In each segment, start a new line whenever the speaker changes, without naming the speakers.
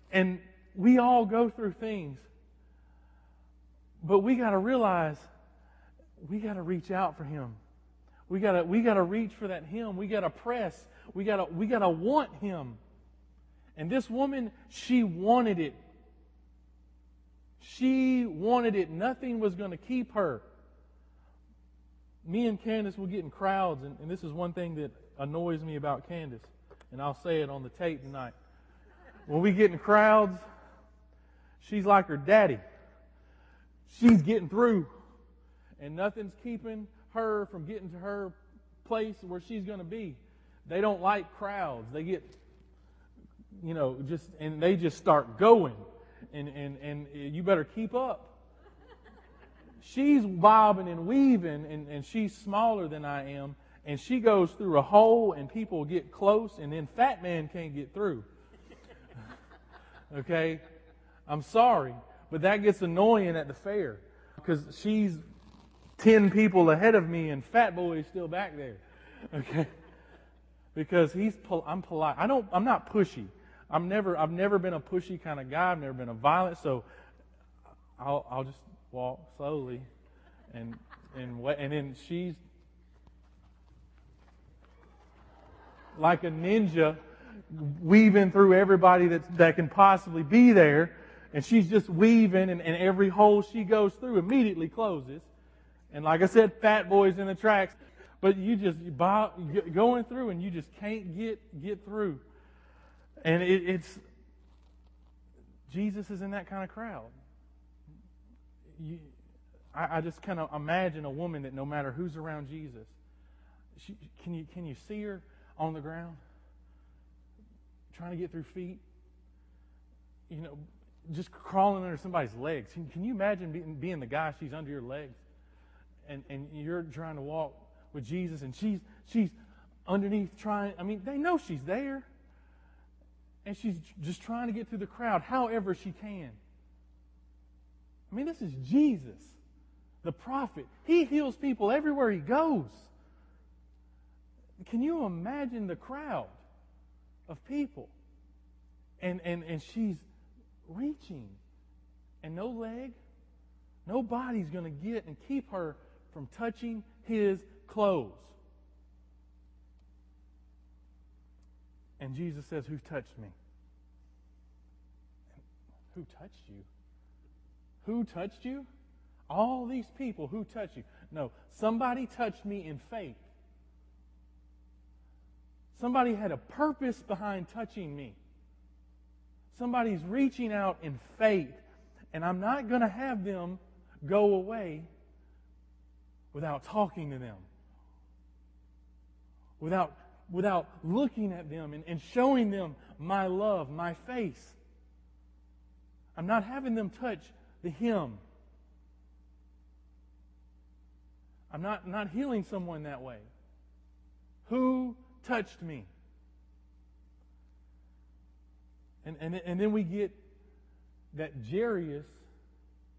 And we all go through things. But we got to realize we got to reach out for Him. We got to reach for that Him. We got to press. We got to want Him. And this woman, she wanted it. She wanted it. Nothing was going to keep her. Me and Candace will get in crowds, and this is one thing that annoys me about Candace, and I'll say it on the tape tonight. When we get in crowds, she's like her daddy. She's getting through, and nothing's keeping her from getting to her place where she's going to be. They don't like crowds. They get, and they just start going, and you better keep up. She's bobbing and weaving, and she's smaller than I am, and she goes through a hole, and people get close, and then Fat Man can't get through. Okay? I'm sorry, but that gets annoying at the fair, because she's 10 people ahead of me, and Fat Boy is still back there. Okay? Because I'm polite. I'm not pushy. I've never been a pushy kind of guy. I've never been a violent, so I'll just walk slowly, and then she's like a ninja weaving through everybody that can possibly be there, and she's just weaving, and every hole she goes through immediately closes. And like I said, Fat Boy's in the tracks, but you going through, and you just can't get through. And it's Jesus is in that kind of crowd. I just kind of imagine a woman that no matter who's around Jesus, can you see her on the ground, trying to get through feet, just crawling under somebody's legs. Can you imagine being the guy? She's under your legs, and you're trying to walk with Jesus, and she's underneath trying. I mean, they know she's there, and she's just trying to get through the crowd however she can. I mean, this is Jesus, the prophet. He heals people everywhere He goes. Can you imagine the crowd of people? And she's reaching, and no leg, no body's going to get and keep her from touching His clothes. And Jesus says, "Who touched me?" Who touched you? Who touched you? All these people, who touched you? No, somebody touched me in faith. Somebody had a purpose behind touching me. Somebody's reaching out in faith, and I'm not going to have them go away without talking to them, without looking at them and showing them my love, my face. I'm not having them touch the hem. I'm not healing someone that way. Who touched me? And then we get that Jairus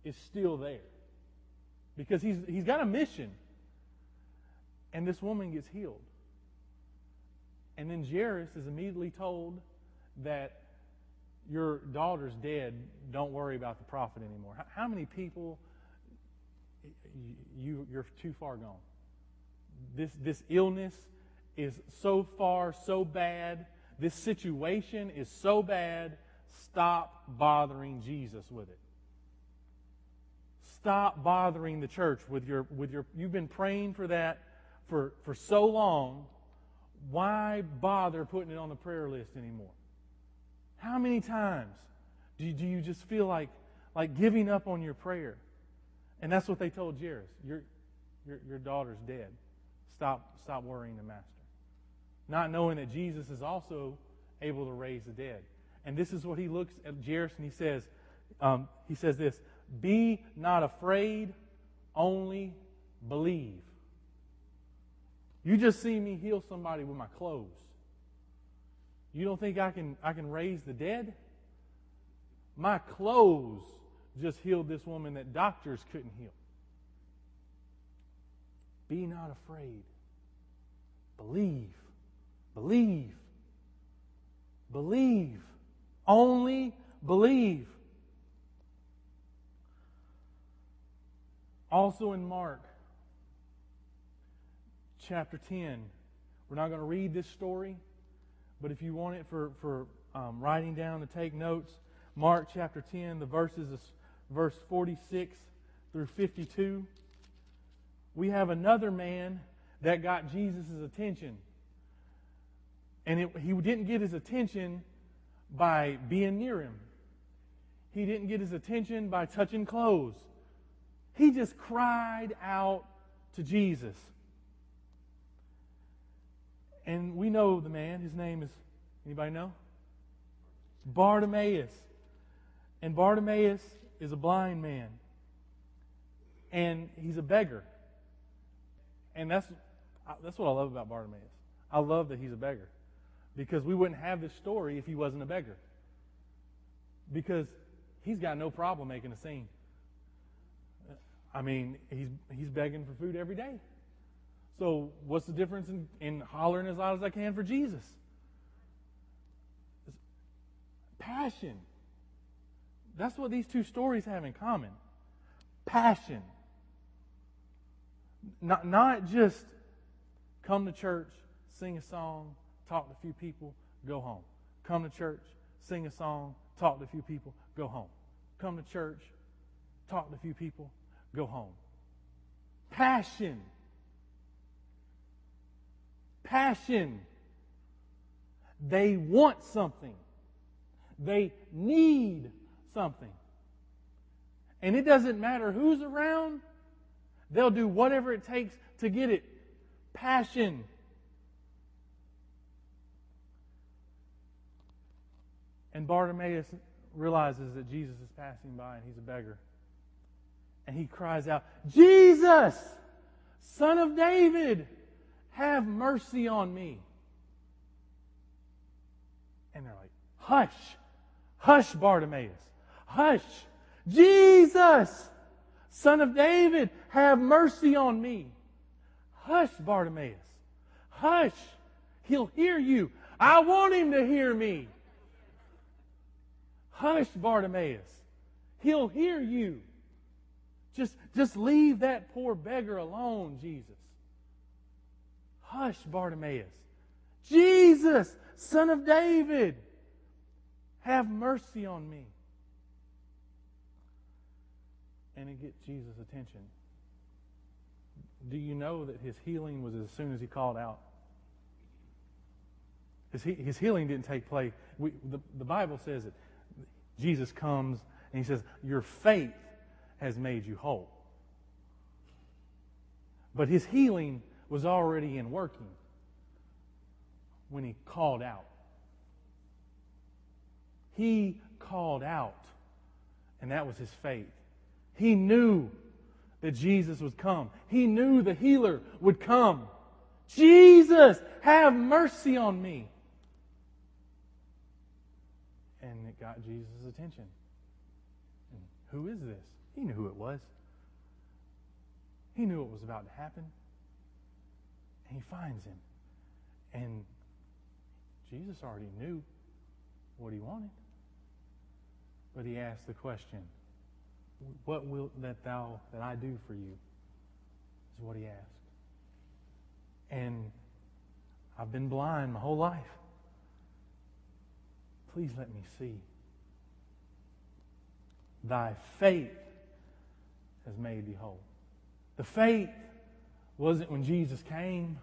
is still there, because he's got a mission, and this woman gets healed. And then Jairus is immediately told that your daughter's dead. Don't worry about the prophet anymore. How many people you're too far gone? This illness is so far, so bad. This situation is so bad. Stop bothering Jesus with it. Stop bothering the church with your. You've been praying for that for so long. Why bother putting it on the prayer list anymore? How many times do you just feel like giving up on your prayer? And that's what they told Jairus. Your daughter's dead. Stop worrying the master. Not knowing that Jesus is also able to raise the dead. And this is what he looks at Jairus, and he says this: "Be not afraid, only believe." You just see me heal somebody with my clothes. You don't think I can raise the dead? My clothes just healed this woman that doctors couldn't heal. Be not afraid. Believe. Believe. Believe Only believe. Also in Mark chapter 10, we're not going to read this story, but if you want it for writing down to take notes, Mark chapter 10, the verses is verse 46 through 52. We have another man that got Jesus' attention. And he didn't get his attention by being near him. He didn't get his attention by touching clothes. He just cried out to Jesus. And we know the man. His name is, anybody know? Bartimaeus. And Bartimaeus is a blind man. And he's a beggar. And that's what I love about Bartimaeus. I love that he's a beggar. Because we wouldn't have this story if he wasn't a beggar. Because he's got no problem making a scene. I mean, he's begging for food every day. So what's the difference in hollering as loud as I can for Jesus? It's passion. That's what these two stories have in common. Passion. Not just come to church, sing a song, talk to a few people, go home. Come to church, sing a song, talk to a few people, go home. Come to church, talk to a few people, go home. Passion. Passion. They want something. They need something. And it doesn't matter who's around, they'll do whatever it takes to get it. Passion. And Bartimaeus realizes that Jesus is passing by and he's a beggar. And he cries out, Jesus, Son of David, have mercy on me. And they're like, hush, hush, Bartimaeus, hush. Jesus, Son of David, have mercy on me. Hush, Bartimaeus, hush. He'll hear you. I want him to hear me. Hush, Bartimaeus. He'll hear you. Just leave that poor beggar alone, Jesus. Hush, Bartimaeus. Jesus, Son of David, have mercy on me. And it gets Jesus' attention. Do you know that his healing was as soon as he called out? His healing didn't take place. The Bible says that Jesus comes and he says, your faith has made you whole. But his healing was already in working when he called out. He called out, and that was his faith. He knew that Jesus would come. He knew the healer would come. Jesus, have mercy on me. And it got Jesus' attention. And who is this? He knew who it was. He knew what was about to happen. And he finds him. And Jesus already knew what he wanted. But he asked the question, what wilt that I do for you? Is what he asked. And I've been blind my whole life. Please let me see. Thy faith has made thee whole. The faith wasn't when Jesus came.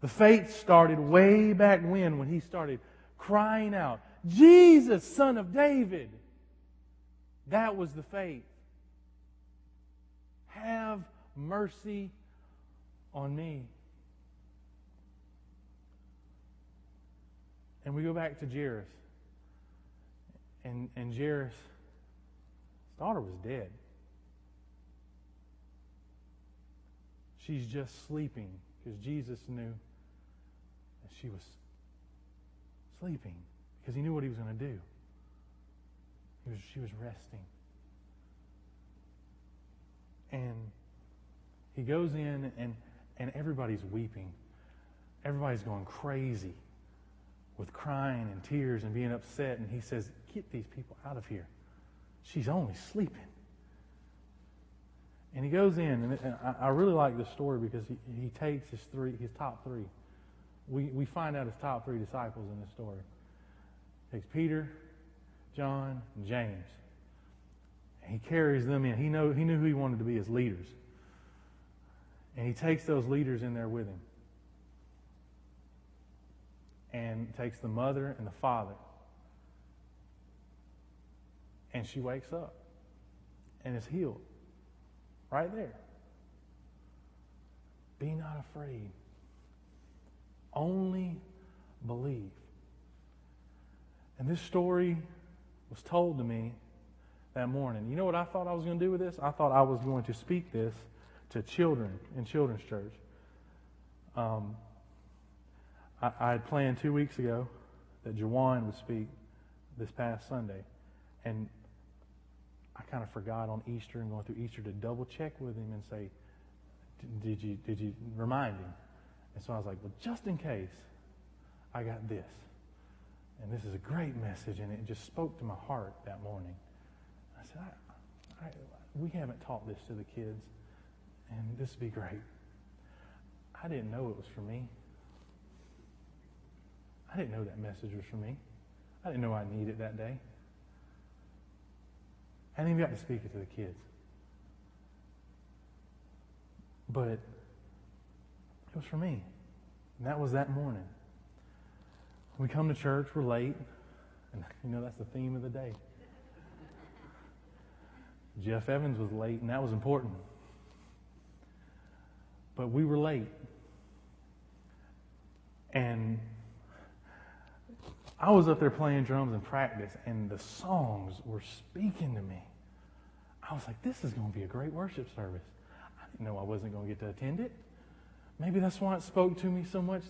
The faith started way back when he started crying out, Jesus, Son of David. That was the faith. Have mercy on me. And we go back to Jairus. And Jairus' daughter was dead. She's just sleeping because Jesus knew that she was sleeping because he knew what he was going to do. She was resting. And he goes in and everybody's weeping. Everybody's going crazy with crying and tears and being upset. And he says, get these people out of here. She's only sleeping. And he goes in, and I really like this story because he takes his top three. We find out his top three disciples in this story. He takes Peter, John, and James. And he carries them in. He knew who he wanted to be as leaders. And he takes those leaders in there with him. And takes the mother and the father. And she wakes up and is healed. Right there. Be not afraid. Only believe. And this story was told to me that morning. You know what I thought I was going to do with this? I thought I was going to speak this to children in children's church. I had planned 2 weeks ago that Jawan would speak this past Sunday. And I kind of forgot on Easter and going through Easter to double check with him and say, did you remind him? And so I was like, well, just in case, I got this. And this is a great message, and it just spoke to my heart that morning. I said, we haven't taught this to the kids, and this would be great. I didn't know it was for me. I didn't know that message was for me. I didn't know I needed it that day. I didn't even got to speak it to the kids. But it was for me. And that was that morning. We come to church, we're late. And that's the theme of the day. Jeff Evans was late, and that was important. But we were late. And I was up there playing drums in practice, and the songs were speaking to me. I was like, this is going to be a great worship service. I didn't know I wasn't going to get to attend it. Maybe that's why it spoke to me so much